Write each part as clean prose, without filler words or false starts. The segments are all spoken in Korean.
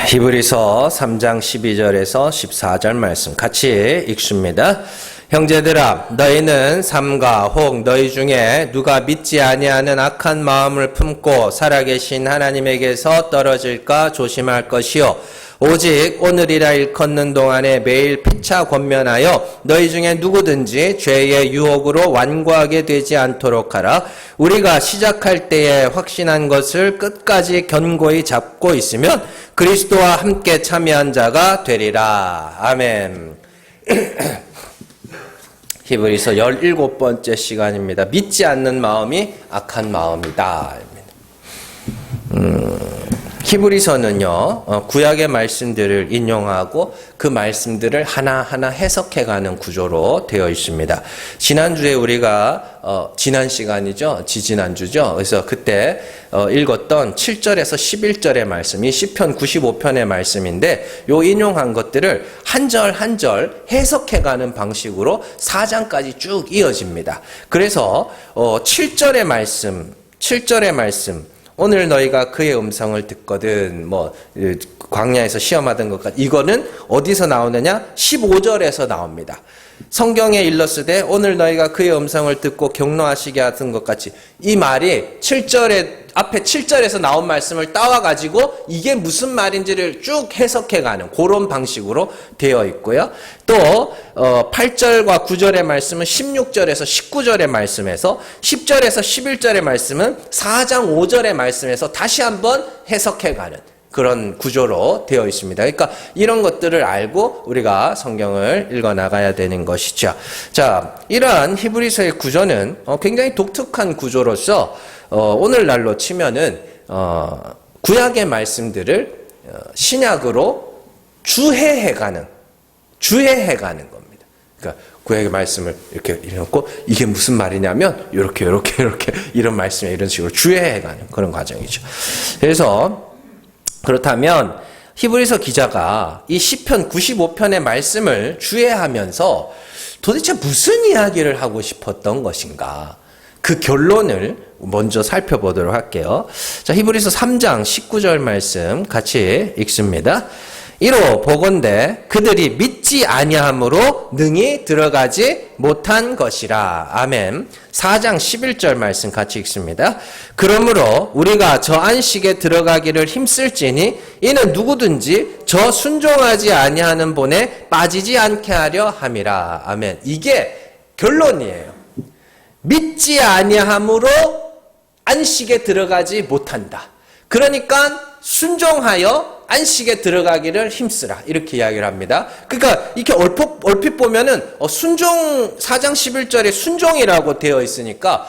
히브리서 3장 12절에서 14절 말씀 같이 읽습니다. 형제들아, 너희는 삼가 혹 너희 중에 누가 믿지 아니하는 악한 마음을 품고 살아계신 하나님에게서 떨어질까 조심할 것이요, 오직 오늘이라 일컫는 동안에 매일 피차 권면하여 너희 중에 누구든지 죄의 유혹으로 완고하게 되지 않도록 하라. 우리가 시작할 때에 확신한 것을 끝까지 견고히 잡고 있으면 그리스도와 함께 참여한 자가 되리라. 아멘. 히브리서 17번째 시간입니다. 믿지 않는 마음이 악한 마음이다. 히브리서는요, 구약의 말씀들을 인용하고 그 말씀들을 하나하나 해석해가는 구조로 되어 있습니다. 지난주에 우리가 지난 시간이죠, 지지난주죠. 그래서 그때 읽었던 7절에서 11절의 말씀이 시편 95편의 말씀인데, 요 인용한 것들을 한 절 한 절 해석해가는 방식으로 4장까지 쭉 이어집니다. 그래서 7절의 말씀 오늘 너희가 그의 음성을 듣거든, 광야에서 시험하던 것 같, 이거는 어디서 나오느냐? 15절에서 나옵니다. 성경에 일렀으되 오늘 너희가 그의 음성을 듣고 경노하시게 하던 것 같이, 이 말이 앞에 7절에서 나온 말씀을 따와가지고 이게 무슨 말인지를 쭉 해석해가는 그런 방식으로 되어 있고요. 또 8절과 9절의 말씀은 16절에서 19절의 말씀에서, 10절에서 11절의 말씀은 4장 5절의 말씀에서 다시 한번 해석해가는 그런 구조로 되어 있습니다. 그러니까 이런 것들을 알고 우리가 성경을 읽어나가야 되는 것이죠. 자, 이러한 히브리서의 구조는 굉장히 독특한 구조로서 오늘날로 치면은 구약의 말씀들을 신약으로 주해해가는 겁니다. 그러니까 구약의 말씀을 이렇게 읽고 이게 무슨 말이냐면 이렇게 이런 말씀에 이런 식으로 주해해가는 그런 과정이죠. 그래서 그렇다면 히브리서 기자가 이 시편 95편의 말씀을 주해하면서 도대체 무슨 이야기를 하고 싶었던 것인가? 그 결론을 먼저 살펴보도록 할게요. 자, 히브리서 3장 19절 말씀 같이 읽습니다. 이로 보건대 그들이 믿지 아니함으로 능히 들어가지 못한 것이라. 아멘. 4장 11절 말씀 같이 읽습니다. 그러므로 우리가 저 안식에 들어가기를 힘쓸지니 이는 누구든지 저 순종하지 아니하는 본에 빠지지 않게 하려 함이라. 아멘. 이게 결론이에요. 믿지 아니함으로 안식에 들어가지 못한다. 그러니까 순종하여 안식에 들어가기를 힘쓰라, 이렇게 이야기를 합니다. 그러니까 이렇게 얼핏 보면은 순종, 4장 11절에 순종이라고 되어 있으니까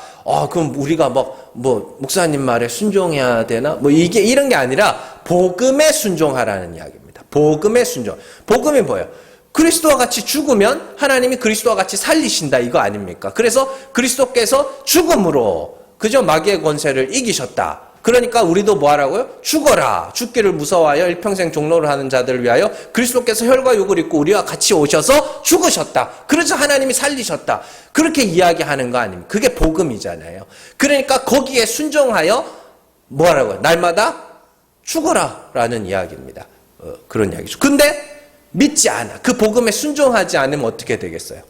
그럼 우리가 목사님 말에 순종해야 되나? 이게 이런 게 아니라 복음에 순종하라는 이야기입니다. 복음에 순종. 복음이 뭐예요? 그리스도와 같이 죽으면 하나님이 그리스도와 같이 살리신다, 이거 아닙니까? 그래서 그리스도께서 죽음으로 그저 마귀의 권세를 이기셨다. 그러니까 우리도 뭐 하라고요? 죽어라. 죽기를 무서워하여 일평생 종로를 하는 자들을 위하여 그리스도께서 혈과 육을 입고 우리와 같이 오셔서 죽으셨다. 그래서 하나님이 살리셨다. 그렇게 이야기하는 거 아닙니까? 그게 복음이잖아요. 그러니까 거기에 순종하여 뭐 하라고요? 날마다 죽어라 라는 이야기입니다. 그런 이야기죠. 근데 믿지 않아. 그 복음에 순종하지 않으면 어떻게 되겠어요?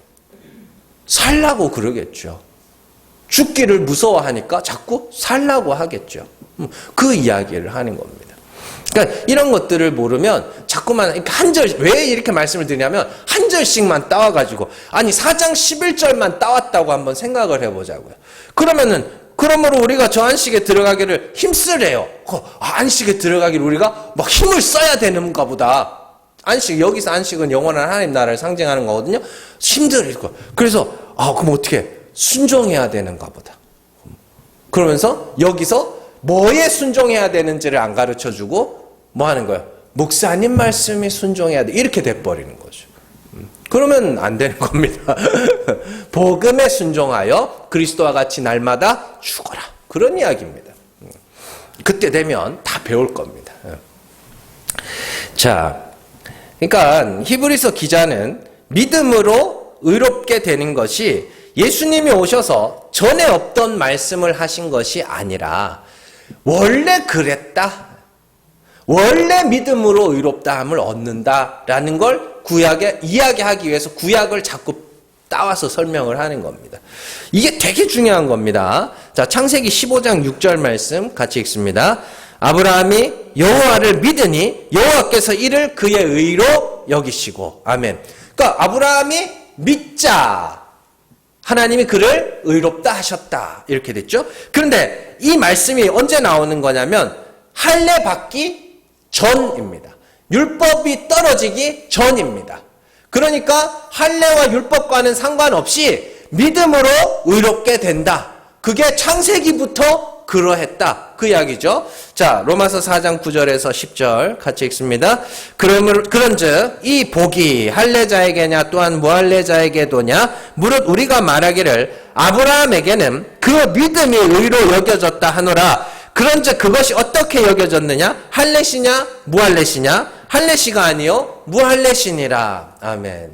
살라고 그러겠죠. 죽기를 무서워하니까 자꾸 살라고 하겠죠. 그 이야기를 하는 겁니다. 그러니까 이런 것들을 모르면 자꾸만 한 절, 왜 이렇게 말씀을 드리냐면 한 절씩만 따와가지고, 아니 4장 11절만 따왔다고 한번 생각을 해보자고요. 그러므로 우리가 저 안식에 들어가기를 힘쓰래요. 안식에 들어가기를 우리가 막 힘을 써야 되는가 보다. 여기서 안식은 영원한 하나님 나라를 상징하는 거거든요. 힘들 거. 그래서 그럼 어떻게 순종해야 되는가 보다. 그러면서 여기서 뭐에 순종해야 되는지를 안 가르쳐주고 뭐 하는 거예요? 목사님 말씀에 순종해야 돼. 이렇게 돼버리는 거죠. 그러면 안 되는 겁니다. 복음에 순종하여 그리스도와 같이 날마다 죽어라. 그런 이야기입니다. 그때 되면 다 배울 겁니다. 자, 그러니까 히브리서 기자는 믿음으로 의롭게 되는 것이 예수님이 오셔서 전에 없던 말씀을 하신 것이 아니라 원래 그랬다. 원래 믿음으로 의롭다함을 얻는다라는 걸 구약에 이야기하기 위해서 구약을 자꾸 따와서 설명을 하는 겁니다. 이게 되게 중요한 겁니다. 자, 창세기 15장 6절 말씀 같이 읽습니다. 아브라함이 여호와를 믿으니 여호와께서 이를 그의 의로 여기시고. 아멘. 그러니까 아브라함이 믿자. 하나님이 그를 의롭다 하셨다. 이렇게 됐죠. 그런데 이 말씀이 언제 나오는 거냐면 할례 받기 전입니다. 율법이 떨어지기 전입니다. 그러니까 할례와 율법과는 상관없이 믿음으로 의롭게 된다. 그게 창세기부터 그러했다. 그 이야기죠. 자, 로마서 4장 9절에서 10절 같이 읽습니다. 그런즉 이 복이 할례자에게냐 또한 무할례자에게도냐 무릇 우리가 말하기를 아브라함에게는 그 믿음이 의로 여겨졌다 하노라. 그런즉 그것이 어떻게 여겨졌느냐? 할례시냐 무할례시냐? 할례시가 아니요 무할례시니라. 아멘.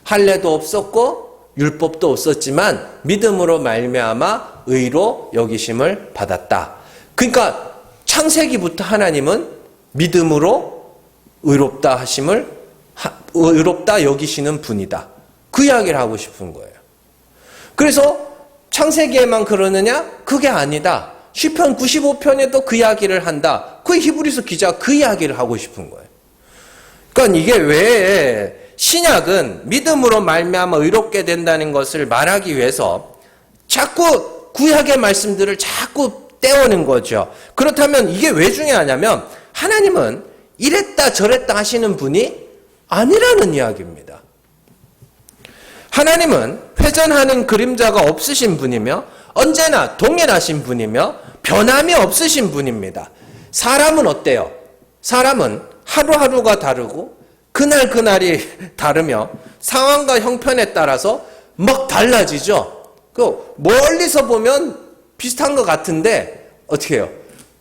할례도 없었고 율법도 없었지만 믿음으로 말미암아 의로 여기심을 받았다. 그러니까 창세기부터 하나님은 믿음으로 의롭다 하심을 의롭다 여기시는 분이다. 그 이야기를 하고 싶은 거예요. 그래서 창세기에만 그러느냐? 그게 아니다. 시편 95편에도 그 이야기를 한다. 그 히브리서 기자가 그 이야기를 하고 싶은 거예요. 그러니까 이게 왜 신약은 믿음으로 말미암아 의롭게 된다는 것을 말하기 위해서 자꾸 구약의 말씀들을 자꾸 떼오는 거죠. 그렇다면 이게 왜 중요하냐면 하나님은 이랬다 저랬다 하시는 분이 아니라는 이야기입니다. 하나님은 회전하는 그림자가 없으신 분이며 언제나 동일하신 분이며 변함이 없으신 분입니다. 사람은 어때요? 사람은 하루하루가 다르고 그날그날이 다르며 상황과 형편에 따라서 막 달라지죠. 그 멀리서 보면 비슷한 것 같은데 어떻게 해요?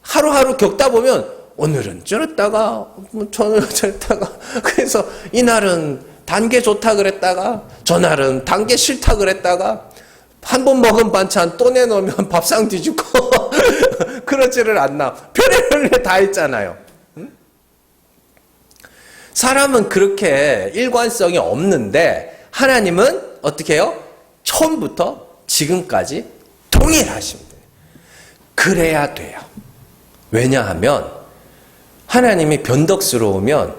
하루하루 겪다 보면 오늘은 저랬다가 저는 저랬다가 그래서 이날은 단 게 좋다 그랬다가 저날은 단 게 싫다 그랬다가 한 번 먹은 반찬 또 내놓으면 밥상 뒤집고 그러지를 않나. 별의별 다 있잖아요. 사람은 그렇게 일관성이 없는데 하나님은 어떻게 해요? 처음부터 지금까지 동일하십니다. 그래야 돼요. 왜냐하면 하나님이 변덕스러우면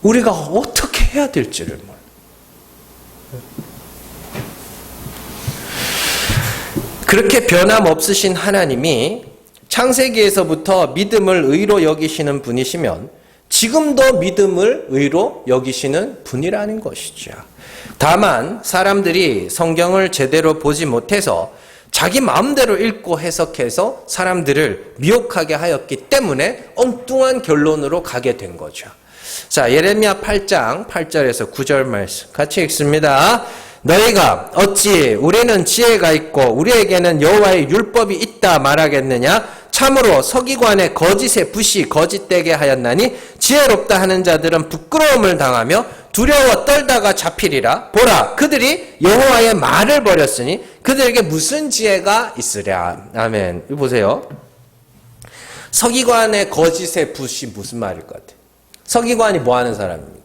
우리가 어떻게 해야 될지를 몰라요. 그렇게 변함없으신 하나님이 창세기에서부터 믿음을 의로 여기시는 분이시면 지금도 믿음을 의로 여기시는 분이라는 것이죠. 다만 사람들이 성경을 제대로 보지 못해서 자기 마음대로 읽고 해석해서 사람들을 미혹하게 하였기 때문에 엉뚱한 결론으로 가게 된 거죠. 자, 예레미야 8장 8절에서 9절 말씀 같이 읽습니다. 너희가 어찌 우리는 지혜가 있고 우리에게는 여호와의 율법이 있다 말하겠느냐? 참으로 서기관의 거짓의 붓이 거짓되게 하였나니 지혜롭다 하는 자들은 부끄러움을 당하며 두려워 떨다가 잡히리라. 보라, 그들이 여호와의 말을 버렸으니 그들에게 무슨 지혜가 있으랴. 아멘. 이거 보세요. 서기관의 거짓의 붓이 무슨 말일 것 같아요? 서기관이 뭐 하는 사람입니까?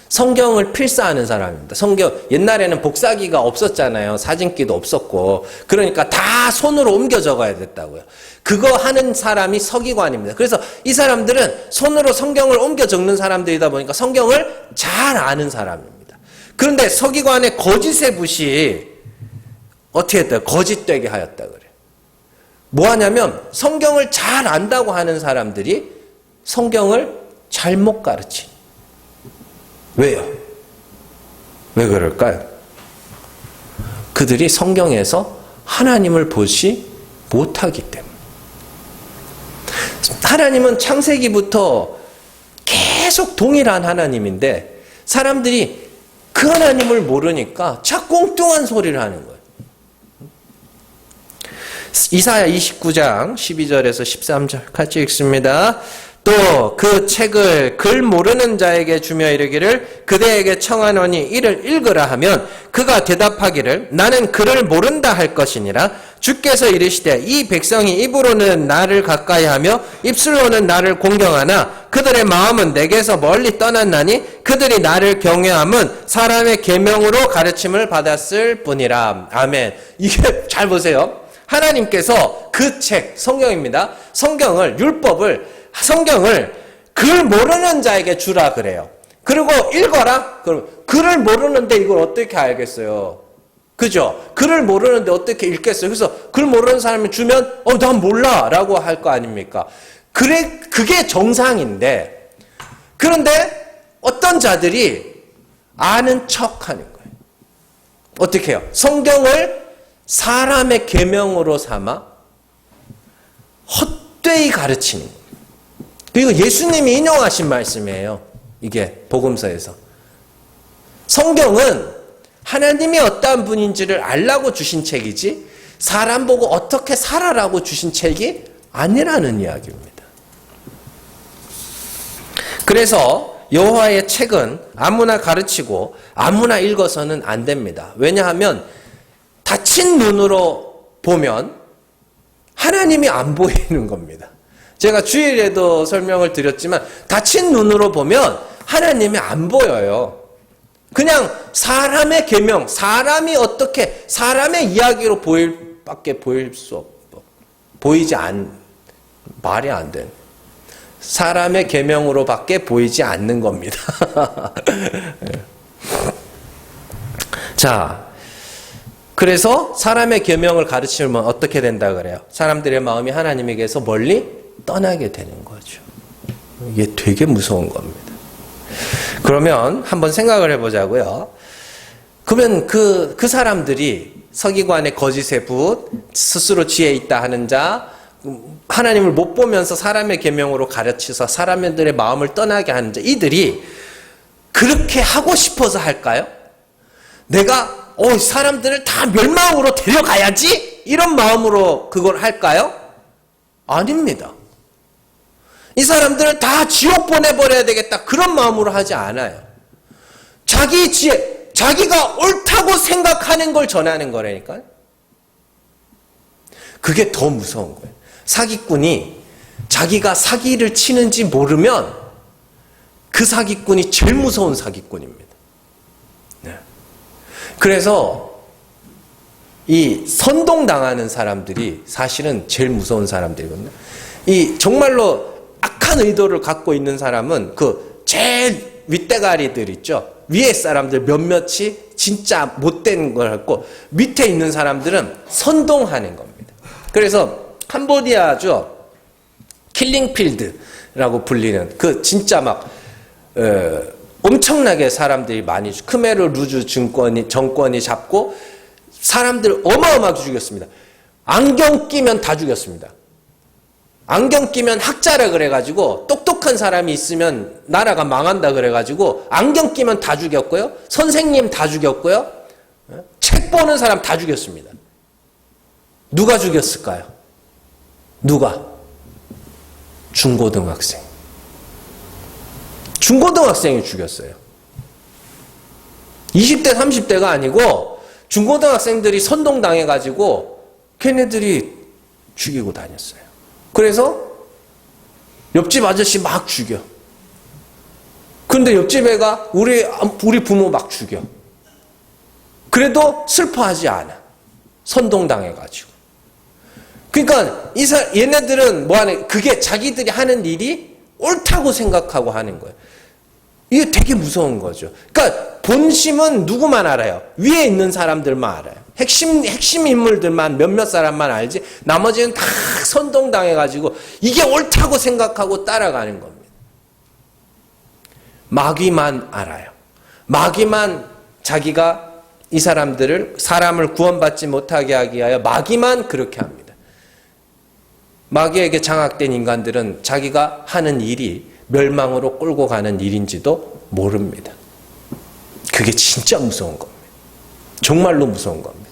성경을 필사하는 사람입니다. 성경, 옛날에는 복사기가 없었잖아요. 사진기도 없었고. 그러니까 다 손으로 옮겨 적어야 됐다고요. 그거 하는 사람이 서기관입니다. 그래서 이 사람들은 손으로 성경을 옮겨 적는 사람들이다 보니까 성경을 잘 아는 사람입니다. 그런데 서기관의 거짓의 붓이 어떻게 했다? 거짓되게 하였다 그래요. 뭐 하냐면 성경을 잘 안다고 하는 사람들이 성경을 잘못 가르치는. 왜요? 왜 그럴까요? 그들이 성경에서 하나님을 보지 못하기 때문에. 하나님은 창세기부터 계속 동일한 하나님인데 사람들이 그 하나님을 모르니까 자꾸 엉뚱한 소리를 하는 거예요. 이사야 29장 12절에서 13절 같이 읽습니다. 또 그 책을 글 모르는 자에게 주며 이르기를 그대에게 청하노니 이를 읽으라 하면 그가 대답하기를 나는 글을 모른다 할 것이니라. 주께서 이르시되 이 백성이 입으로는 나를 가까이하며 입술로는 나를 공경하나 그들의 마음은 내게서 멀리 떠났나니 그들이 나를 경외함은 사람의 계명으로 가르침을 받았을 뿐이라. 아멘. 이게 잘 보세요. 하나님께서 그 책, 성경입니다. 성경을 글 모르는 자에게 주라 그래요. 그리고 읽어라. 그럼 글을 모르는데 이걸 어떻게 알겠어요? 그죠? 글을 모르는데 어떻게 읽겠어요? 그래서 글 모르는 사람이 주면 난 몰라 라고 할 거 아닙니까? 그게 정상인데, 그런데 어떤 자들이 아는 척 하는 거예요. 어떻게 해요? 성경을 사람의 계명으로 삼아 헛되이 가르치는 거예요. 그리고 예수님이 인용하신 말씀이에요. 이게 복음서에서. 성경은 하나님이 어떠한 분인지를 알라고 주신 책이지 사람 보고 어떻게 살아라고 주신 책이 아니라는 이야기입니다. 그래서 여호와의 책은 아무나 가르치고 아무나 읽어서는 안 됩니다. 왜냐하면 닫힌 눈으로 보면 하나님이 안 보이는 겁니다. 제가 주일에도 설명을 드렸지만 닫힌 눈으로 보면 하나님이 안 보여요. 그냥 사람의 계명, 사람이 어떻게 사람의 이야기로 말이 안 돼. 사람의 계명으로밖에 보이지 않는 겁니다. 자, 그래서 사람의 계명을 가르치면 어떻게 된다 그래요? 사람들의 마음이 하나님에게서 멀리 떠나게 되는 거죠. 이게 되게 무서운 겁니다. 그러면 한번 생각을 해보자고요. 그러면 그 사람들이 서기관의 거짓의 붓, 스스로 지혜 있다 하는 자, 하나님을 못 보면서 사람의 계명으로 가르쳐서 사람들의 마음을 떠나게 하는 자, 이들이 그렇게 하고 싶어서 할까요? 내가 사람들을 다 멸망으로 데려가야지 이런 마음으로 그걸 할까요? 아닙니다. 이 사람들을 다 지옥 보내버려야 되겠다 그런 마음으로 하지 않아요. 자기 지혜, 자기가 옳다고 생각하는 걸 전하는 거라니까요. 그게 더 무서운 거예요. 사기꾼이 자기가 사기를 치는지 모르면 그 사기꾼이 제일 무서운 사기꾼입니다. 네. 그래서 이 선동당하는 사람들이 사실은 제일 무서운 사람들이거든요. 이 정말로 악한 의도를 갖고 있는 사람은 그 제일 윗대가리들 있죠. 위에 사람들 몇몇이 진짜 못된 걸 했고 밑에 있는 사람들은 선동하는 겁니다. 그래서 캄보디아죠. 킬링필드라고 불리는 그 진짜 막 엄청나게 사람들이 많이 크메르 루즈 정권이 잡고 사람들 어마어마하게 죽였습니다. 안경 끼면 다 죽였습니다. 안경 끼면 학자라 그래가지고 똑똑한 사람이 있으면 나라가 망한다 그래가지고 안경 끼면 다 죽였고요. 선생님 다 죽였고요. 책 보는 사람 다 죽였습니다. 누가 죽였을까요? 누가? 중고등학생. 중고등학생이 죽였어요. 20대 30대가 아니고 중고등학생들이 선동당해가지고 걔네들이 죽이고 다녔어요. 그래서 옆집 아저씨 막 죽여. 근데 옆집 애가 우리 부모 막 죽여. 그래도 슬퍼하지 않아. 선동당해가지고. 그러니까 얘네들은 뭐하는 그게 자기들이 하는 일이 옳다고 생각하고 하는 거예요. 이게 되게 무서운 거죠. 그러니까 본심은 누구만 알아요? 위에 있는 사람들만 알아요. 핵심 인물들만 몇몇 사람만 알지 나머지는 다 선동당해가지고 이게 옳다고 생각하고 따라가는 겁니다. 마귀만 알아요. 마귀만 자기가 이 사람을 구원받지 못하게 하기 위하여 마귀만 그렇게 합니다. 마귀에게 장악된 인간들은 자기가 하는 일이 멸망으로 끌고 가는 일인지도 모릅니다. 그게 진짜 무서운 겁니다. 정말로 무서운 겁니다.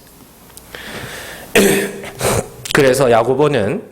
그래서 야고보는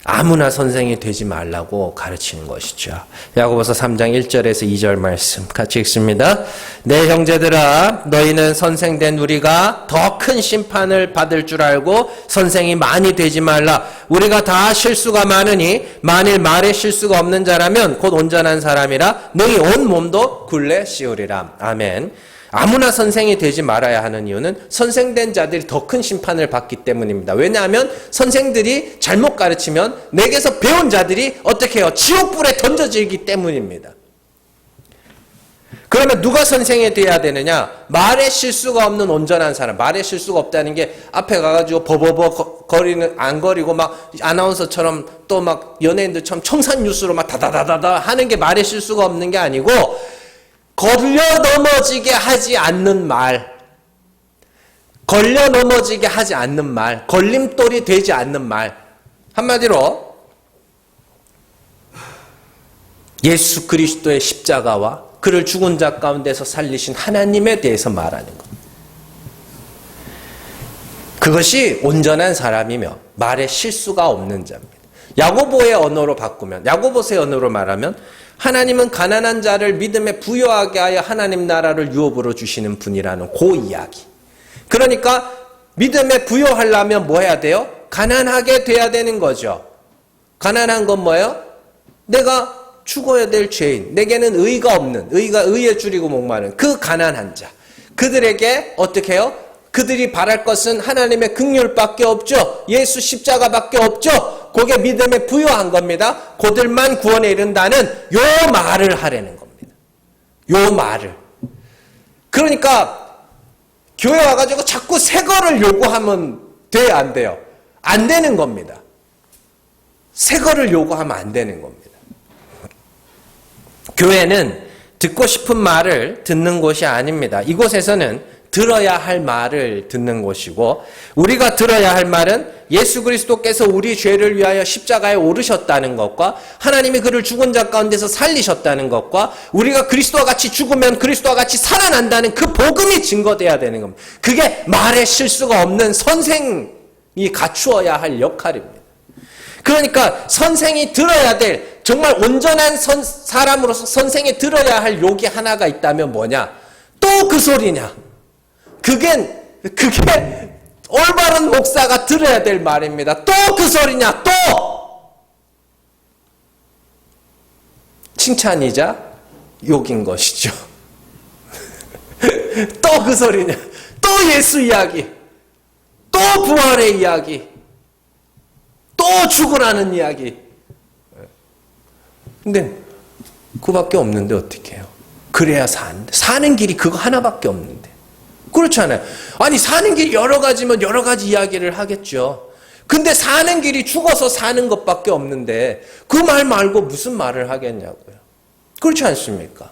아무나 선생이 되지 말라고 가르치는 것이죠. 야고보서 3장 1절에서 2절 말씀 같이 읽습니다. 내 형제들아 너희는 선생된 우리가 더 큰 심판을 받을 줄 알고 선생이 많이 되지 말라. 우리가 다 실수가 많으니 만일 말에 실수가 없는 자라면 곧 온전한 사람이라 너희 온 몸도 굴레 씌우리라. 아멘. 아무나 선생이 되지 말아야 하는 이유는 선생된 자들이 더 큰 심판을 받기 때문입니다. 왜냐하면 선생들이 잘못 가르치면 내게서 배운 자들이 어떻게 해요? 지옥불에 던져지기 때문입니다. 그러면 누가 선생이 돼야 되느냐? 말에 실수가 없는 온전한 사람. 말에 실수가 없다는 게 앞에 가가지고 버버버 거리는 안 거리고 막 아나운서처럼 또 막 연예인들처럼 청산 뉴스로 막 다다다다다 하는 게 말에 실수가 없는 게 아니고 걸려 넘어지게 하지 않는 말, 걸려 넘어지게 하지 않는 말, 걸림돌이 되지 않는 말. 한마디로 예수 그리스도의 십자가와 그를 죽은 자 가운데서 살리신 하나님에 대해서 말하는 것. 그것이 온전한 사람이며 말에 실수가 없는 자입니다. 야고보의 언어로 바꾸면, 야고보서의 언어로 말하면 하나님은 가난한 자를 믿음에 부여하게 하여 하나님 나라를 유업으로 주시는 분이라는 그 이야기. 그러니까 믿음에 부여하려면 뭐 해야 돼요? 가난하게 돼야 되는 거죠. 가난한 건 뭐예요? 내가 죽어야 될 죄인, 내게는 의가 없는, 의에 줄이고 목마른 그 가난한 자. 그들에게 어떻게 해요? 그들이 바랄 것은 하나님의 긍휼밖에 없죠. 예수 십자가밖에 없죠. 그게 믿음에 부여한 겁니다. 그들만 구원에 이른다는 요 말을 하라는 겁니다. 요 말을. 그러니까 교회 와가지고 자꾸 새 거를 요구하면 돼야 안 돼요? 안 되는 겁니다. 새 거를 요구하면 안 되는 겁니다. 교회는 듣고 싶은 말을 듣는 곳이 아닙니다. 이곳에서는 들어야 할 말을 듣는 곳이고, 우리가 들어야 할 말은 예수 그리스도께서 우리 죄를 위하여 십자가에 오르셨다는 것과 하나님이 그를 죽은 자 가운데서 살리셨다는 것과 우리가 그리스도와 같이 죽으면 그리스도와 같이 살아난다는 그 복음이 증거돼야 되는 겁니다. 그게 말에 실수가 없는 선생이 갖추어야 할 역할입니다. 그러니까 선생이 들어야 될, 정말 온전한 사람으로서 선생이 들어야 할 욕이 하나가 있다면 뭐냐? 또 그 소리냐? 그게 올바른 목사가 들어야 될 말입니다. 또 그 소리냐? 또! 칭찬이자 욕인 것이죠. 또 그 소리냐? 또 예수 이야기, 또 부활의 이야기, 또 죽으라는 이야기. 근데 그밖에 없는데 어떻게 해요? 그래야 사는 길이 그거 하나밖에 없는데. 그렇잖아요. 아니 사는 길이 여러 가지면 여러 가지 이야기를 하겠죠. 근데 사는 길이 죽어서 사는 것밖에 없는데 그 말 말고 무슨 말을 하겠냐고요. 그렇지 않습니까?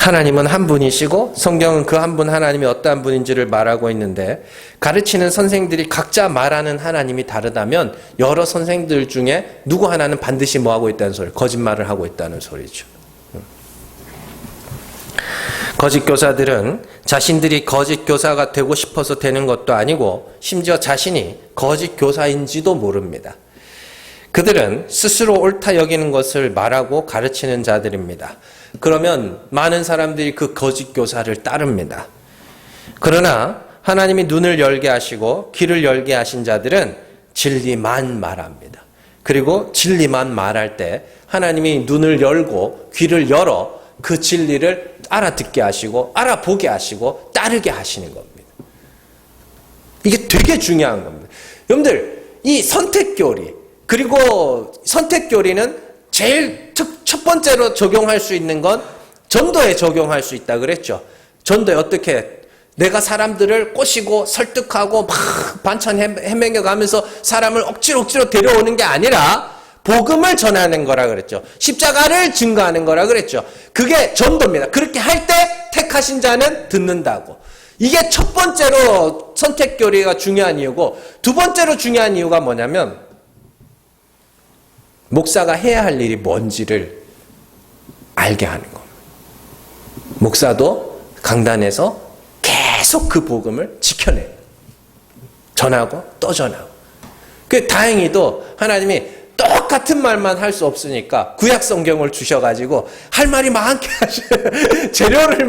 하나님은 한 분이시고 성경은 그 한 분 하나님이 어떠한 분인지를 말하고 있는데, 가르치는 선생들이 각자 말하는 하나님이 다르다면 여러 선생들 중에 누구 하나는 반드시 뭐하고 있다는 소리, 거짓말을 하고 있다는 소리죠. 거짓 교사들은 자신들이 거짓 교사가 되고 싶어서 되는 것도 아니고 심지어 자신이 거짓 교사인지도 모릅니다. 그들은 스스로 옳다 여기는 것을 말하고 가르치는 자들입니다. 그러면 많은 사람들이 그 거짓 교사를 따릅니다. 그러나 하나님이 눈을 열게 하시고 귀를 열게 하신 자들은 진리만 말합니다. 그리고 진리만 말할 때 하나님이 눈을 열고 귀를 열어 그 진리를 알아듣게 하시고 알아보게 하시고 따르게 하시는 겁니다. 이게 되게 중요한 겁니다. 여러분들, 이 선택교리, 그리고 선택교리는 제일 첫 번째로 적용할 수 있는 건 전도에 적용할 수 있다 그랬죠. 전도에 어떻게 내가 사람들을 꼬시고 설득하고 막 반찬 헤매겨가면서 사람을 억지로 데려오는 게 아니라 복음을 전하는 거라 그랬죠. 십자가를 증거하는 거라 그랬죠. 그게 전도입니다. 그렇게 할 때 택하신 자는 듣는다고. 이게 첫 번째로 선택교리가 중요한 이유고, 두 번째로 중요한 이유가 뭐냐면 목사가 해야 할 일이 뭔지를 알게 하는 겁니다. 목사도 강단에서 계속 그 복음을 지켜내요. 전하고 또 전하고. 그 다행히도 하나님이 똑같은 말만 할 수 없으니까 구약 성경을 주셔가지고 할 말이 많게 재료를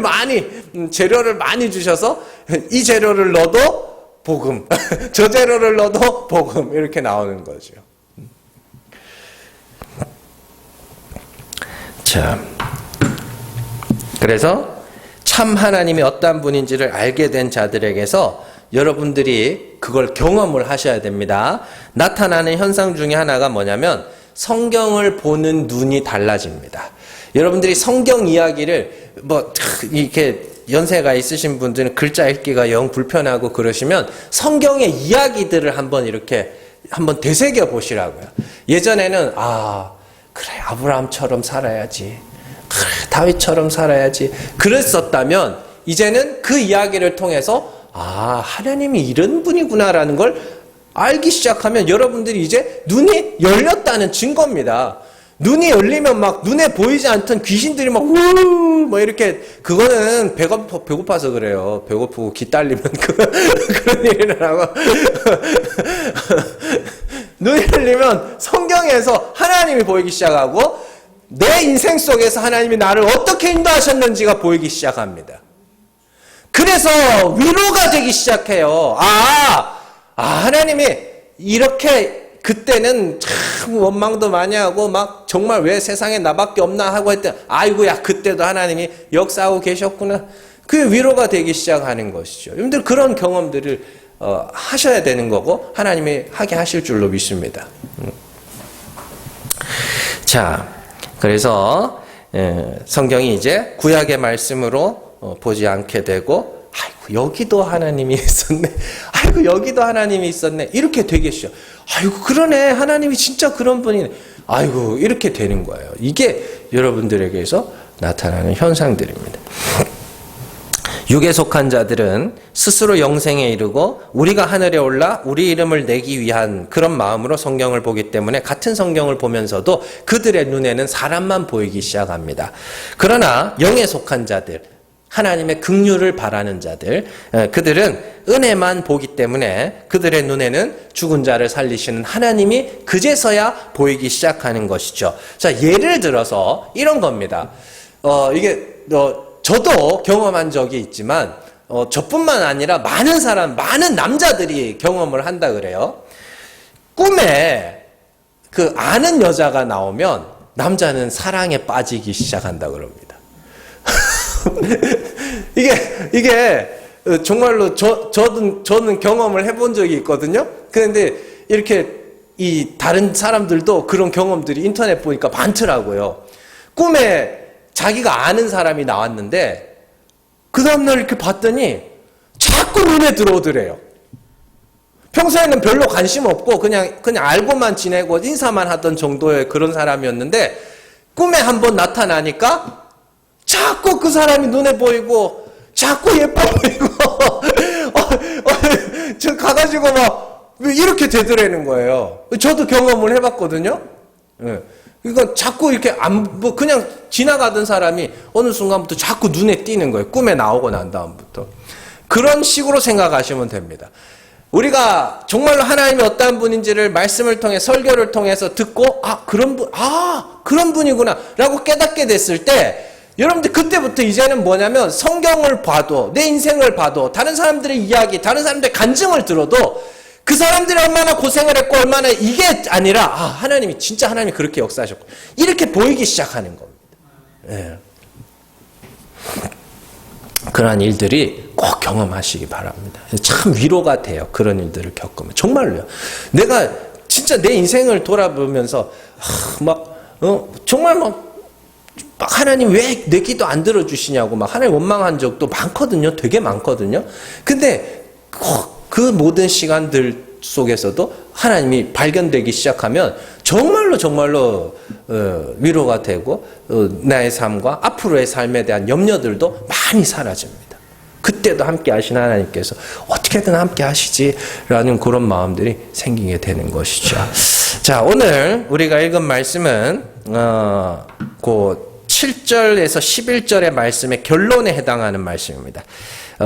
많이 주셔서 이 재료를 넣어도 복음, 저 재료를 넣어도 복음 이렇게 나오는 거죠. 자, 그래서 참 하나님이 어떤 분인지를 알게 된 자들에게서 여러분들이 그걸 경험을 하셔야 됩니다. 나타나는 현상 중에 하나가 뭐냐면 성경을 보는 눈이 달라집니다. 여러분들이 성경 이야기를 이렇게 연세가 있으신 분들은 글자 읽기가 영 불편하고 그러시면 성경의 이야기들을 한번 되새겨 보시라고요. 예전에는 그래 아브라함처럼 살아야지. 그래 다윗처럼 살아야지. 그랬었다면 이제는 그 이야기를 통해서 하나님이 이런 분이구나라는 걸 알기 시작하면 여러분들이 이제 눈이 열렸다는 증거입니다. 눈이 열리면 막 눈에 보이지 않던 귀신들이 막 이렇게 그거는 배고파서 그래요. 배고프고 기 딸리면 그런 일을 하고 눈이 열리면 성경에서 하나님이 보이기 시작하고 내 인생 속에서 하나님이 나를 어떻게 인도하셨는지가 보이기 시작합니다. 그래서 위로가 되기 시작해요. 하나님이 이렇게 그때는 참 원망도 많이 하고 막 정말 왜 세상에 나밖에 없나 하고 했더니 아이고야 그때도 하나님이 역사하고 계셨구나. 그게 위로가 되기 시작하는 것이죠. 여러분들 그런 경험들을 하셔야 되는 거고 하나님이 하게 하실 줄로 믿습니다. 자, 그래서 성경이 이제 구약의 말씀으로 보지 않게 되고 아이고 여기도 하나님이 있었네. 아이고 여기도 하나님이 있었네. 이렇게 되겠죠. 아이고 그러네. 하나님이 진짜 그런 분이네. 아이고 이렇게 되는 거예요. 이게 여러분들에게서 나타나는 현상들입니다. 육에 속한 자들은 스스로 영생에 이르고 우리가 하늘에 올라 우리 이름을 내기 위한 그런 마음으로 성경을 보기 때문에 같은 성경을 보면서도 그들의 눈에는 사람만 보이기 시작합니다. 그러나 영에 속한 자들, 하나님의 긍휼을 바라는 자들, 그들은 은혜만 보기 때문에 그들의 눈에는 죽은 자를 살리시는 하나님이 그제서야 보이기 시작하는 것이죠. 자, 예를 들어서 이런 겁니다. 저도 경험한 적이 있지만 저뿐만 아니라 많은 남자들이 경험을 한다 그래요. 꿈에 그 아는 여자가 나오면 남자는 사랑에 빠지기 시작한다 그럽니다. 이게 정말로 저는 경험을 해본 적이 있거든요. 그런데 이렇게 이 다른 사람들도 그런 경험들이 인터넷 보니까 많더라고요. 꿈에 자기가 아는 사람이 나왔는데 그 다음날 이렇게 봤더니 자꾸 눈에 들어오더래요. 평소에는 별로 관심 없고 그냥 알고만 지내고 인사만 하던 정도의 그런 사람이었는데 꿈에 한번 나타나니까 자꾸 그 사람이 눈에 보이고 자꾸 예뻐 보이고 저 가가지고 막 이렇게 되더라는 거예요. 저도 경험을 해봤거든요. 이거 자꾸 이렇게 그냥 지나가던 사람이 어느 순간부터 자꾸 눈에 띄는 거예요. 꿈에 나오고 난 다음부터. 그런 식으로 생각하시면 됩니다. 우리가 정말로 하나님이 어떤 분인지를 말씀을 통해 설교를 통해서 듣고 그런 분이구나 라고 깨닫게 됐을 때 여러분들 그때부터 이제는 뭐냐면 성경을 봐도 내 인생을 봐도 다른 사람들의 이야기 다른 사람들의 간증을 들어도 그 사람들이 얼마나 고생을 했고 얼마나 이게 아니라 하나님이 진짜 하나님이 그렇게 역사하셨고 이렇게 보이기 시작하는 겁니다. 예. 그러한 일들이 꼭 경험하시기 바랍니다. 참 위로가 돼요. 그런 일들을 겪으면 정말로요. 내가 진짜 내 인생을 돌아보면서 정말 하나님 왜 내 기도 안 들어주시냐고 하나님 원망한 적도 많거든요. 되게 많거든요. 근데 그 모든 시간들 속에서도 하나님이 발견되기 시작하면 정말로 위로가 되고 나의 삶과 앞으로의 삶에 대한 염려들도 많이 사라집니다. 그때도 함께 하신 하나님께서 어떻게든 함께 하시지라는 그런 마음들이 생기게 되는 것이죠. 자, 오늘 우리가 읽은 말씀은 그 7절에서 11절의 말씀의 결론에 해당하는 말씀입니다.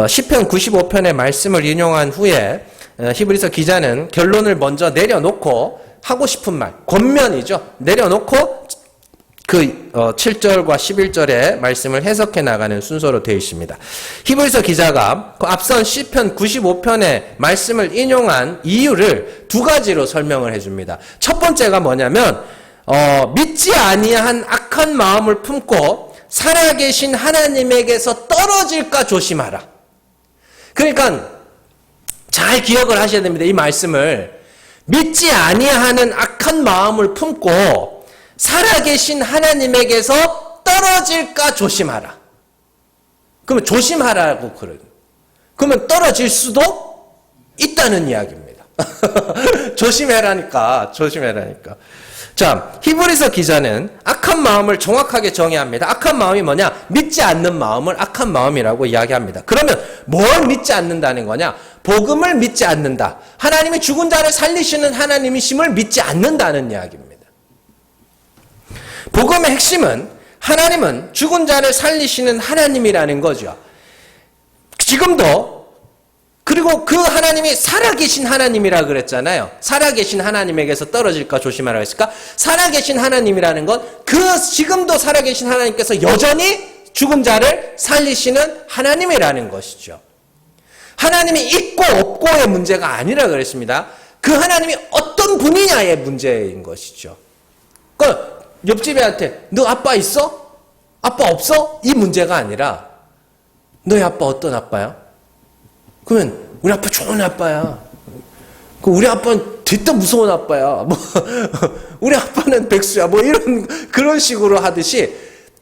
시편 95편의 말씀을 인용한 후에 히브리서 기자는 결론을 먼저 내려놓고 하고 싶은 말, 권면이죠. 내려놓고 그 7절과 11절의 말씀을 해석해 나가는 순서로 되어 있습니다. 히브리서 기자가 앞선 시편 95편의 말씀을 인용한 이유를 두 가지로 설명을 해줍니다. 첫 번째가 뭐냐면 믿지 아니한 악한 마음을 품고 살아계신 하나님에게서 떨어질까 조심하라. 그러니까 잘 기억을 하셔야 됩니다. 이 말씀을 믿지 아니하는 악한 마음을 품고 살아계신 하나님에게서 떨어질까 조심하라. 그러면 조심하라고 그러면 떨어질 수도 있다는 이야기입니다. 조심해라니까. 자, 히브리서 기자는 악한 마음을 정확하게 정의합니다. 악한 마음이 뭐냐? 믿지 않는 마음을 악한 마음이라고 이야기합니다. 그러면 뭘 믿지 않는다는 거냐? 복음을 믿지 않는다. 하나님이 죽은 자를 살리시는 하나님이심을 믿지 않는다는 이야기입니다. 복음의 핵심은 하나님은 죽은 자를 살리시는 하나님이라는 거죠. 지금도 그리고 그 하나님이 살아계신 하나님이라 그랬잖아요. 살아계신 하나님에게서 떨어질까 조심하라고 했을까? 살아계신 하나님이라는 건 지금도 살아계신 하나님께서 여전히 죽은 자를 살리시는 하나님이라는 것이죠. 하나님이 있고 없고의 문제가 아니라 그랬습니다. 그 하나님이 어떤 분이냐의 문제인 것이죠. 그러니까 옆집 애한테 너 아빠 있어? 아빠 없어? 이 문제가 아니라 너희 아빠 어떤 아빠야? 그러면 우리 아빠 좋은 아빠야. 우리 아빠는 됐다 무서운 아빠야. 우리 아빠는 백수야. 그런 식으로 하듯이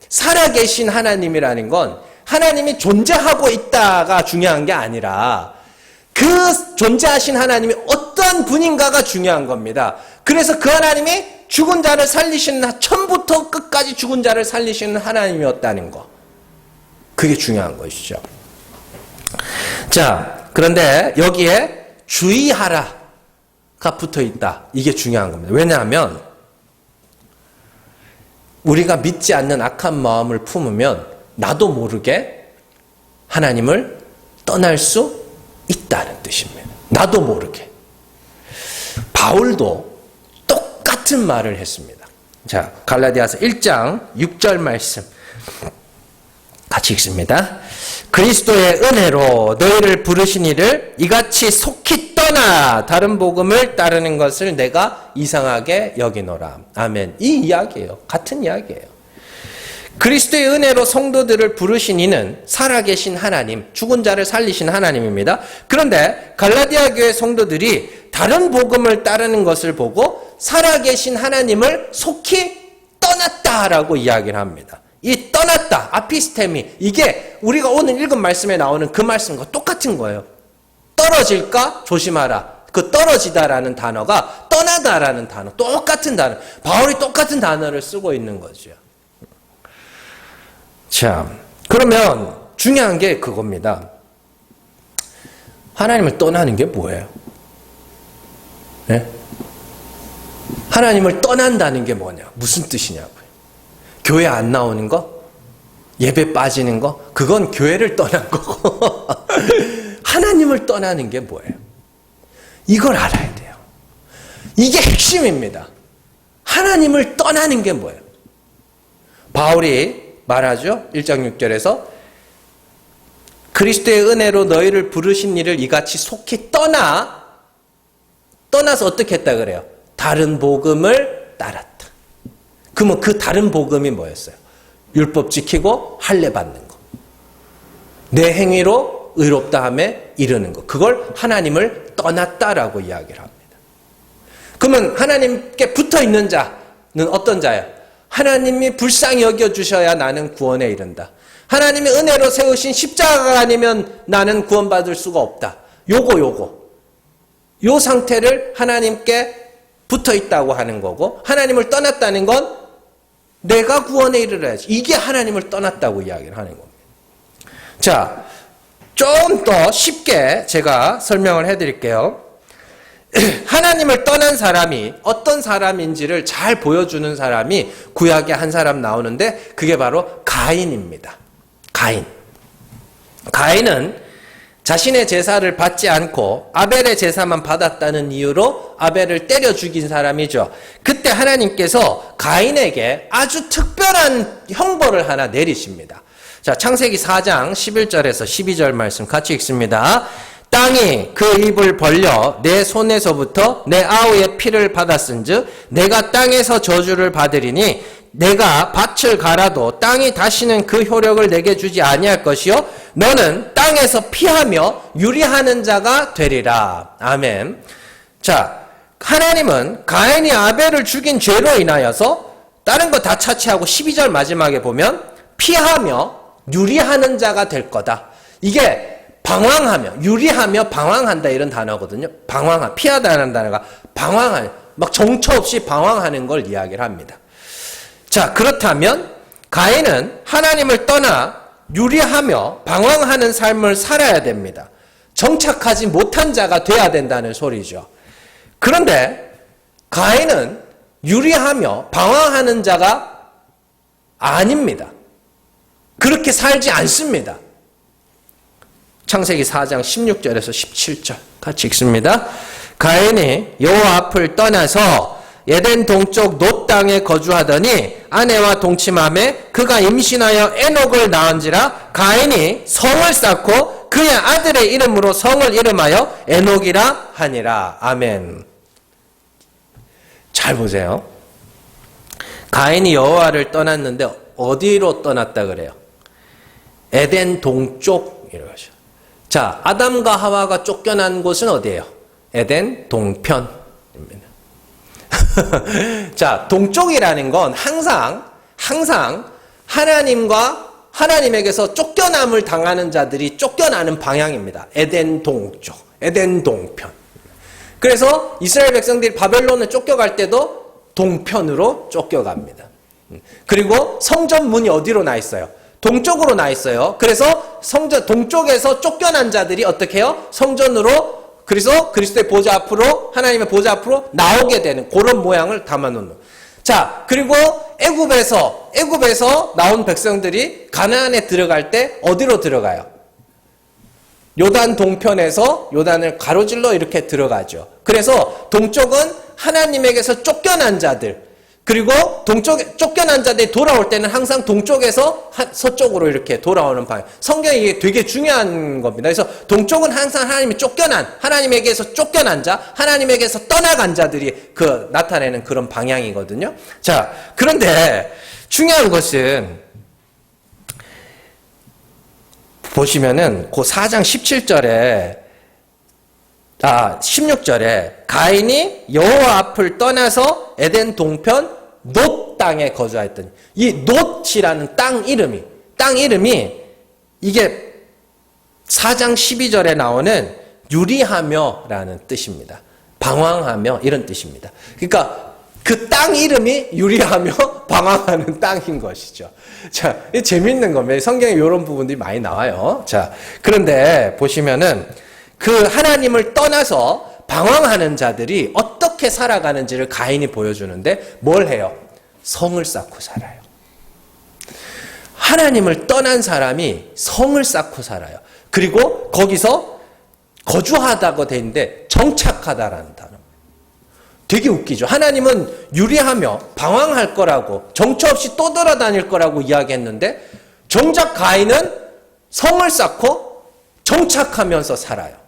살아계신 하나님이라는 건 하나님이 존재하고 있다가 중요한 게 아니라 그 존재하신 하나님이 어떤 분인가가 중요한 겁니다. 그래서 그 하나님이 죽은 자를 살리시는, 처음부터 끝까지 죽은 자를 살리시는 하나님이었다는 거. 그게 중요한 것이죠. 자, 그런데 여기에 주의하라가 붙어 있다. 이게 중요한 겁니다. 왜냐하면 우리가 믿지 않는 악한 마음을 품으면 나도 모르게 하나님을 떠날 수 있다는 뜻입니다. 나도 모르게. 바울도 똑같은 말을 했습니다. 자, 갈라디아서 1장 6절 말씀 같이 읽습니다. 그리스도의 은혜로 너희를 부르신 이를 이같이 속히 떠나 다른 복음을 따르는 것을 내가 이상하게 여기노라. 아멘. 이 이야기예요. 같은 이야기예요. 그리스도의 은혜로 성도들을 부르신 이는 살아계신 하나님, 죽은 자를 살리신 하나님입니다. 그런데 갈라디아 교회 성도들이 다른 복음을 따르는 것을 보고 살아계신 하나님을 속히 떠났다라고 이야기를 합니다. 이 떠났다, 아피스테미, 이게 우리가 오늘 읽은 말씀에 나오는 그 말씀과 똑같은 거예요. 떨어질까? 조심하라. 그 떨어지다라는 단어가 떠나다라는 단어, 똑같은 단어. 바울이 똑같은 단어를 쓰고 있는 거죠. 자, 그러면 중요한 게 그겁니다. 하나님을 떠나는 게 뭐예요? 네? 하나님을 떠난다는 게 뭐냐? 무슨 뜻이냐고요? 교회 안 나오는 거? 예배 빠지는 거? 그건 교회를 떠난 거고 하나님을 떠나는 게 뭐예요? 이걸 알아야 돼요. 이게 핵심입니다. 하나님을 떠나는 게 뭐예요? 바울이 말하죠. 1장 6절에서 그리스도의 은혜로 너희를 부르신 이를 이같이 속히 떠나서 어떻게 했다 그래요? 다른 복음을 따랐다. 그러면 그 다른 복음이 뭐였어요? 율법 지키고 할례 받는 거. 내 행위로 의롭다 함에 이르는 거. 그걸 하나님을 떠났다라고 이야기를 합니다. 그러면 하나님께 붙어 있는 자는 어떤 자예요? 하나님이 불쌍히 여겨주셔야 나는 구원에 이른다. 하나님이 은혜로 세우신 십자가가 아니면 나는 구원받을 수가 없다. 요 상태를 하나님께 붙어 있다고 하는 거고, 하나님을 떠났다는 건 내가 구원에 이르러야지. 이게 하나님을 떠났다고 이야기를 하는 겁니다. 자, 좀 더 쉽게 제가 설명을 해드릴게요. 하나님을 떠난 사람이 어떤 사람인지를 잘 보여주는 사람이 구약에 한 사람 나오는데 그게 바로 가인입니다. 가인은 자신의 제사를 받지 않고 아벨의 제사만 받았다는 이유로 아벨을 때려 죽인 사람이죠. 그때 하나님께서 가인에게 아주 특별한 형벌을 하나 내리십니다. 자, 창세기 4장 11절에서 12절 말씀 같이 읽습니다. 땅이 그 입을 벌려 내 손에서부터 내 아우의 피를 받았은즉 내가 땅에서 저주를 받으리니 내가 밭을 갈아도 땅이 다시는 그 효력을 내게 주지 아니할 것이요 너는 땅에서 피하며 유리하는 자가 되리라. 아멘. 자, 하나님은 가인이 아벨을 죽인 죄로 인하여서 다른 거 다 차치하고 12절 마지막에 보면 피하며 유리하는 자가 될 거다. 이게 방황하며 유리하며 방황한다 이런 단어거든요. 피하다는 단어가 방황하는, 막 정처 없이 방황하는 걸 이야기를 합니다. 자, 그렇다면 가인은 하나님을 떠나 유리하며 방황하는 삶을 살아야 됩니다. 정착하지 못한 자가 돼야 된다는 소리죠. 그런데 가인은 유리하며 방황하는 자가 아닙니다. 그렇게 살지 않습니다. 창세기 4장 16절에서 17절 같이 읽습니다. 가인이 여호와 앞을 떠나서 에덴 동쪽 놋 땅에 거주하더니 아내와 동침하매 그가 임신하여 에녹을 낳은지라 가인이 성을 쌓고 그의 아들의 이름으로 성을 이름하여 에녹이라 하니라. 아멘. 잘 보세요. 가인이 여호와를 떠났는데 어디로 떠났다 그래요? 에덴 동쪽이라고요. 자, 아담과 하와가 쫓겨난 곳은 어디예요? 에덴 동편입니다. 자, 동쪽이라는 건 항상 하나님에게서 쫓겨남을 당하는 자들이 쫓겨나는 방향입니다. 에덴 동쪽, 에덴 동편. 그래서 이스라엘 백성들이 바벨론에 쫓겨갈 때도 동편으로 쫓겨갑니다. 그리고 성전 문이 어디로 나 있어요? 동쪽으로 나 있어요. 그래서 성전 동쪽에서 쫓겨난 자들이 어떻게 해요? 성전으로, 그래서 그리스도의 보좌 앞으로, 하나님의 보좌 앞으로 나오게 되는 그런 모양을 담아놓는. 자, 그리고 애굽에서 나온 백성들이 가나안에 들어갈 때 어디로 들어가요? 요단 동편에서 요단을 가로질러 이렇게 들어가죠. 그래서 동쪽은 하나님에게서 쫓겨난 자들, 그리고 동쪽에 쫓겨난 자들이 돌아올 때는 항상 동쪽에서 서쪽으로 이렇게 돌아오는 방향. 성경이 이게 되게 중요한 겁니다. 그래서 동쪽은 항상 하나님에게서 쫓겨난 자, 하나님에게서 떠나간 자들이 나타내는 그런 방향이거든요. 자, 그런데 중요한 것은 보시면은 그 4장 16절에 가인이 여호와 앞을 떠나서 에덴 동편 놋 땅에 거주하였더니, 이 놋이라는 땅 이름이 이게 4장 12절에 나오는 유리하며라는 뜻입니다. 방황하며 이런 뜻입니다. 그러니까 그 땅 이름이 유리하며 방황하는 땅인 것이죠. 자, 재밌는 겁니다. 성경에 이런 부분들이 많이 나와요. 자, 그런데 보시면은 그 하나님을 떠나서 방황하는 자들이 어떻게 살아가는지를 가인이 보여주는데 뭘 해요? 성을 쌓고 살아요. 하나님을 떠난 사람이 성을 쌓고 살아요. 그리고 거기서 거주하다고 돼 있는데 정착하다라는 단어. 되게 웃기죠. 하나님은 유리하며 방황할 거라고, 정처 없이 떠돌아다닐 거라고 이야기했는데 정작 가인은 성을 쌓고 정착하면서 살아요.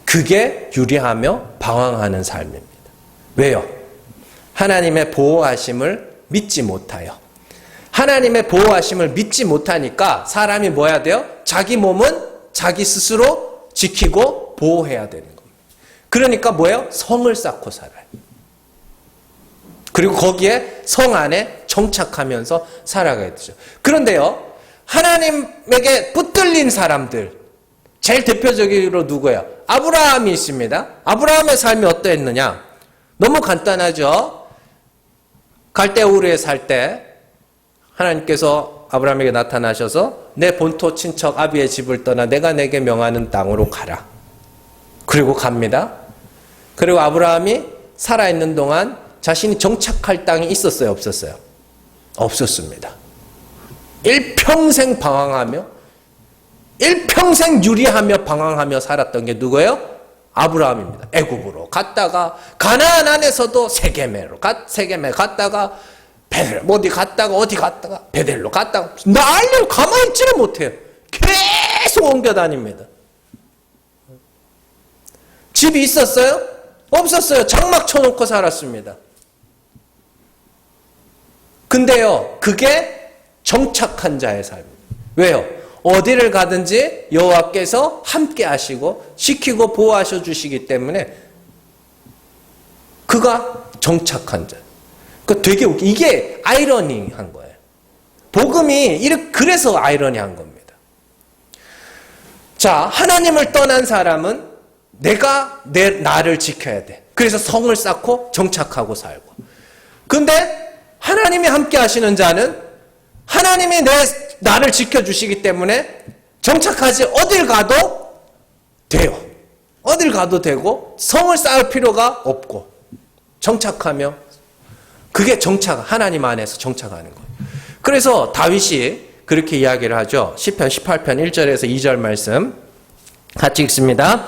그게 유리하며 방황하는 삶입니다. 왜요? 하나님의 보호하심을 믿지 못하여. 하나님의 보호하심을 믿지 못하니까 사람이 뭐 해야 돼요? 자기 몸은 자기 스스로 지키고 보호해야 되는 겁니다. 그러니까 뭐예요? 성을 쌓고 살아요. 그리고 거기에 성 안에 정착하면서 살아가야 되죠. 그런데요, 하나님에게 붙들린 사람들, 제일 대표적으로 누구예요? 아브라함이 있습니다. 아브라함의 삶이 어떠했느냐? 너무 간단하죠. 갈대우르에 살 때 하나님께서 아브라함에게 나타나셔서 내 본토 친척 아비의 집을 떠나 내가 내게 명하는 땅으로 가라. 그리고 갑니다. 그리고 아브라함이 살아있는 동안 자신이 정착할 땅이 있었어요? 없었어요? 없었습니다. 일평생 방황하며 일평생 유리하며 방황하며 살았던 게 누구예요? 아브라함입니다. 애굽으로 갔다가 가나안 안에서도 세겜으로 갔다가 베델 어디 갔다가 베델로 갔다가 날려 가만히 있지를 못해요. 계속 옮겨 다닙니다. 집이 있었어요? 없었어요. 장막 쳐놓고 살았습니다. 근데요, 그게 정착한 자의 삶입니다. 왜요? 어디를 가든지 여호와께서 함께 하시고 지키고 보호하셔 주시기 때문에 그가 정착한 자. 그 되게 이게 아이러니한 거예요. 복음이 이렇게 그래서 아이러니한 겁니다. 자, 하나님을 떠난 사람은 내가 나를 지켜야 돼. 그래서 성을 쌓고 정착하고 살고. 근데 하나님이 함께 하시는 자는 하나님이 나를 지켜주시기 때문에 정착하지 어딜 가도 돼요. 어딜 가도 되고 성을 쌓을 필요가 없고 정착하며 그게 하나님 안에서 정착하는 거예요. 그래서 다윗이 그렇게 이야기를 하죠. 시편 18편 1절에서 2절 말씀 같이 읽습니다.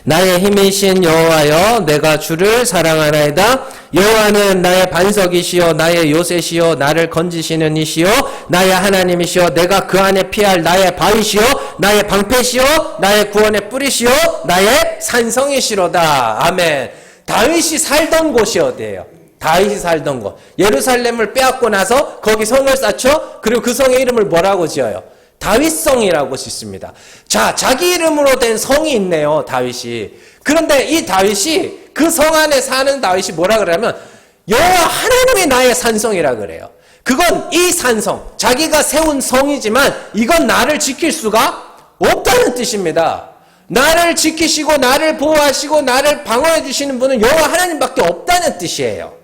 나의 힘이신 여호와여 내가 주를 사랑하나이다. 여호와는 나의 반석이시요 나의 요새시요 나를 건지시는 이시요 나의 하나님이시요 내가 그 안에 피할 나의 바위시요 나의 방패시요 나의 구원의 뿌리시요 나의 산성이시로다. 아멘. 다윗이 살던 곳이 어디예요? 다윗이 살던 곳. 예루살렘을 빼앗고 나서 거기 성을 쌓죠. 그리고 그 성의 이름을 뭐라고 지어요? 다윗성이라고 짓습니다. 자, 자기 이름으로 된 성이 있네요, 다윗이. 그런데 이 다윗이 그 성 안에 사는 다윗이 뭐라 그러냐면 여호와 하나님이 나의 산성이라 그래요. 그건 이 산성, 자기가 세운 성이지만 이건 나를 지킬 수가 없다는 뜻입니다. 나를 지키시고 나를 보호하시고 나를 방어해 주시는 분은 여호와 하나님밖에 없다는 뜻이에요.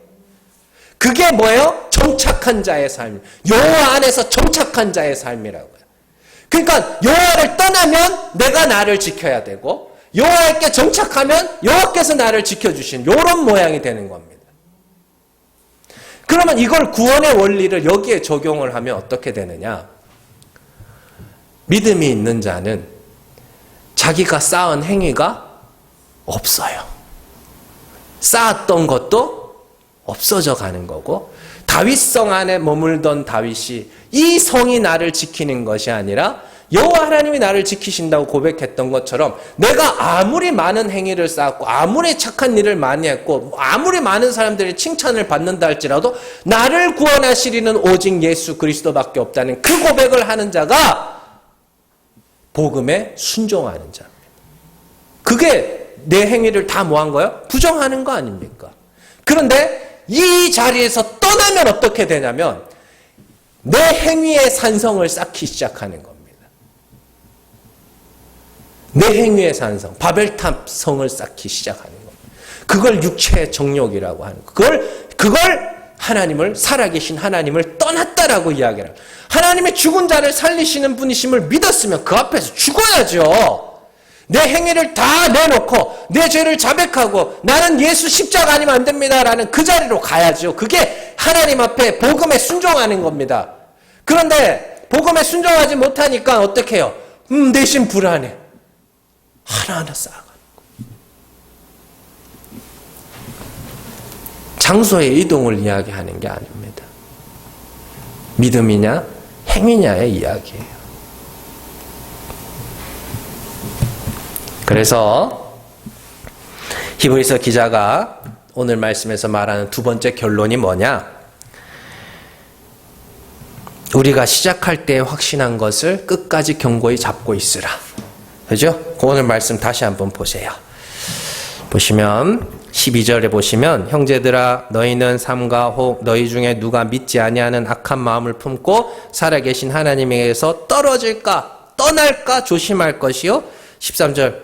그게 뭐예요? 정착한 자의 삶. 여호와 안에서 정착한 자의 삶이라고요. 그러니까 여호와를 떠나면 내가 나를 지켜야 되고 여호와께 정착하면 여호와께서 나를 지켜주시는 이런 모양이 되는 겁니다. 그러면 이걸 구원의 원리를 여기에 적용을 하면 어떻게 되느냐? 믿음이 있는 자는 자기가 쌓은 행위가 없어요. 쌓았던 것도 없어져 가는 거고 다윗성 안에 머물던 다윗이 이 성이 나를 지키는 것이 아니라 여호와 하나님이 나를 지키신다고 고백했던 것처럼 내가 아무리 많은 행위를 쌓았고 아무리 착한 일을 많이 했고 아무리 많은 사람들이 칭찬을 받는다 할지라도 나를 구원하시리는 오직 예수 그리스도밖에 없다는 그 고백을 하는 자가 복음에 순종하는 자입니다. 그게 내 행위를 다 뭐한 거예요? 부정하는 거 아닙니까? 그런데 이 자리에서 떠나면 어떻게 되냐면 내 행위의 산성을 쌓기 시작하는 겁니다. 내 행위의 산성, 바벨탑 성을 쌓기 시작하는 겁니다. 그걸 육체의 정욕이라고 하는 거. 그걸 하나님을, 살아계신 하나님을 떠났다라고 이야기를 합니다. 하나님의 죽은 자를 살리시는 분이심을 믿었으면 그 앞에서 죽어야죠. 내 행위를 다 내놓고 내 죄를 자백하고 나는 예수 십자가 아니면 안 됩니다라는 그 자리로 가야죠. 그게 하나님 앞에 복음에 순종하는 겁니다. 그런데 복음에 순종하지 못하니까 어떻게 해요? 내심 불안해. 하나하나 쌓아가는 거예요. 장소의 이동을 이야기하는 게 아닙니다. 믿음이냐 행위냐의 이야기예요. 그래서 히브리서 기자가 오늘 말씀에서 말하는 두 번째 결론이 뭐냐? 우리가 시작할 때 확신한 것을 끝까지 견고히 잡고 있으라. 그죠? 오늘 말씀 다시 한번 보세요. 보시면 12절에 보시면 형제들아 너희는 삼가 혹 너희 중에 누가 믿지 아니하는 악한 마음을 품고 살아계신 하나님에게서 떨어질까 떠날까 조심할 것이요. 14절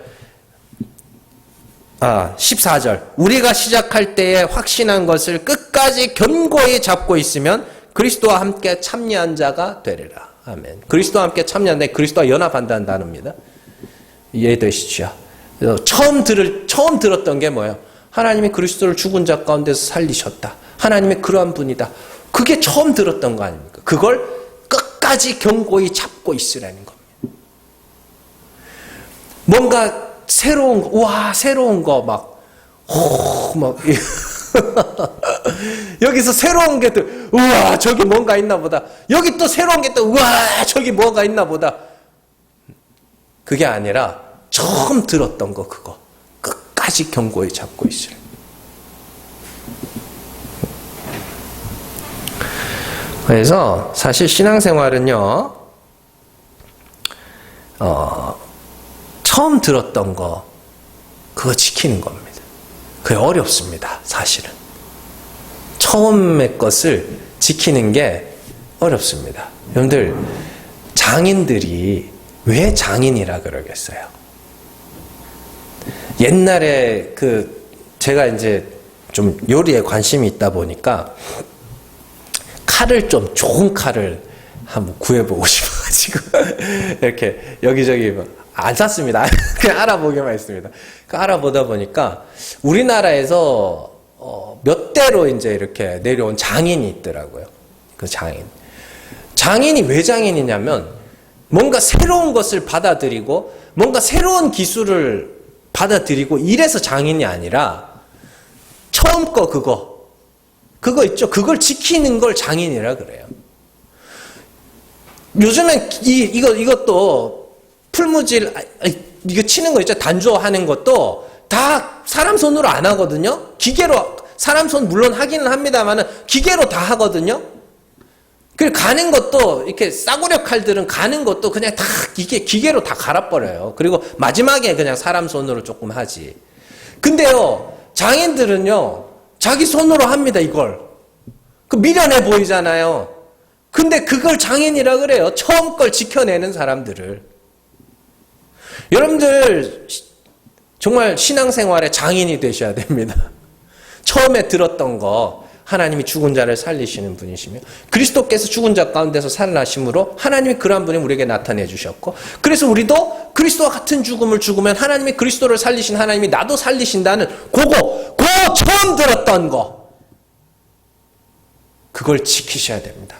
우리가 시작할 때에 확신한 것을 끝까지 견고히 잡고 있으면 그리스도와 함께 참여한 자가 되리라. 아멘. 그리스도와 함께 참여한다. 그리스도와 연합한다는 단어입니다. 이해되시죠? 처음 들었던 게 뭐예요? 하나님이 그리스도를 죽은 자 가운데서 살리셨다. 하나님이 그러한 분이다. 그게 처음 들었던 거 아닙니까? 그걸 끝까지 견고히 잡고 있으라는 겁니다. 뭔가 새로운 거, 우와, 새로운 거, 여기서 새로운 게 또, 우와, 저기 뭔가 있나 보다. 여기 또 새로운 게 또, 우와, 저기 뭐가 있나 보다. 그게 아니라, 처음 들었던 거, 그거. 끝까지 견고히 잡고 있으라. 그래서, 사실 신앙생활은요, 처음 들었던 거, 그거 지키는 겁니다. 그게 어렵습니다, 사실은. 처음의 것을 지키는 게 어렵습니다. 여러분들, 장인들이 왜 장인이라 그러겠어요? 옛날에 제가 이제 좀 요리에 관심이 있다 보니까 칼을 좀 좋은 칼을 한번 구해보고 싶어가지고 이렇게 여기저기 안 샀습니다. 그냥 알아보기만 했습니다. 알아보다 보니까 우리나라에서 몇 대로 이제 이렇게 내려온 장인이 있더라고요. 그 장인이 왜 장인이냐면 뭔가 새로운 것을 받아들이고 뭔가 새로운 기술을 받아들이고 이래서 장인이 아니라 처음 거 그거 있죠. 그걸 지키는 걸 장인이라 그래요. 요즘엔 이것도 풀무질 이거 치는 거 있죠. 단조하는 것도 다 사람 손으로 안 하거든요. 기계로 사람 손 물론 하기는 합니다만은 기계로 다 하거든요. 그리고 가는 것도 이렇게 싸구려 칼들은 가는 것도 그냥 다 기계로 다 갈아버려요. 그리고 마지막에 그냥 사람 손으로 조금 하지. 근데요, 장인들은요, 자기 손으로 합니다, 이걸. 그 미련해 보이잖아요. 근데 그걸 장인이라 그래요. 처음 걸 지켜내는 사람들을. 여러분들, 정말 신앙생활의 장인이 되셔야 됩니다. 처음에 들었던 거, 하나님이 죽은 자를 살리시는 분이시며 그리스도께서 죽은 자 가운데서 살아나심으로 하나님이 그러한 분이 우리에게 나타내 주셨고 그래서 우리도 그리스도와 같은 죽음을 죽으면 하나님이 그리스도를 살리신 하나님이 나도 살리신다는 그거 처음 들었던 거 그걸 지키셔야 됩니다.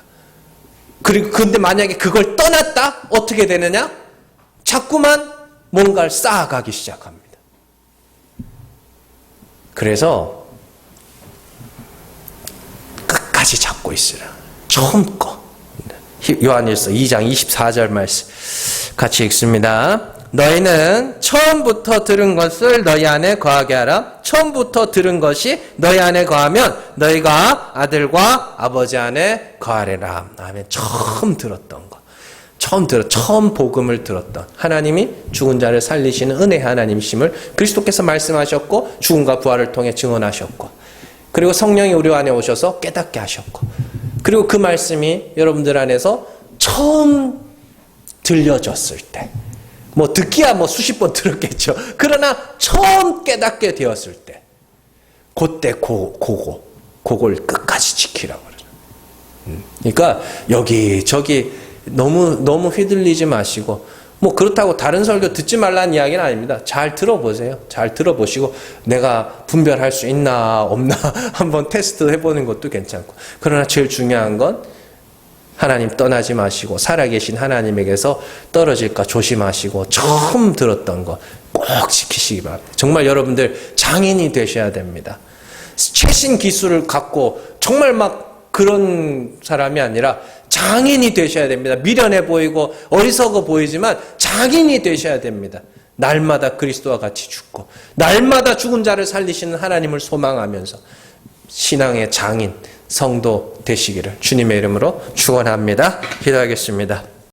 그리고 근데 만약에 그걸 떠났다? 어떻게 되느냐? 자꾸만 뭔가를 쌓아가기 시작합니다. 그래서 끝까지 잡고 있으라. 처음 거. 요한일서 2장 24절 말씀 같이 읽습니다. 너희는 처음부터 들은 것을 너희 안에 거하게 하라. 처음부터 들은 것이 너희 안에 거하면 너희가 아들과 아버지 안에 거하리라. 아멘. 처음 들었던 거. 처음 복음을 들었던 하나님이 죽은 자를 살리시는 은혜의 하나님이심을 그리스도께서 말씀하셨고 죽음과 부활을 통해 증언하셨고 그리고 성령이 우리 안에 오셔서 깨닫게 하셨고 그리고 그 말씀이 여러분들 안에서 처음 들려졌을 때 뭐 듣기야 뭐 수십 번 들었겠죠. 그러나 처음 깨닫게 되었을 때 그때 그걸 끝까지 지키라고 그러죠. 그러니까 여기저기 너무 휘둘리지 마시고 뭐 그렇다고 다른 설교 듣지 말라는 이야기는 아닙니다. 잘 들어보세요. 잘 들어보시고 내가 분별할 수 있나 없나 한번 테스트 해보는 것도 괜찮고 그러나 제일 중요한 건 하나님 떠나지 마시고 살아계신 하나님에게서 떨어질까 조심하시고 처음 들었던 거 꼭 지키시기 바랍니다. 정말 여러분들 장인이 되셔야 됩니다. 최신 기술을 갖고 정말 막 그런 사람이 아니라 장인이 되셔야 됩니다. 미련해 보이고 어리석어 보이지만 장인이 되셔야 됩니다. 날마다 그리스도와 같이 죽고 날마다 죽은 자를 살리시는 하나님을 소망하면서 신앙의 장인, 성도 되시기를 주님의 이름으로 축원합니다. 기도하겠습니다.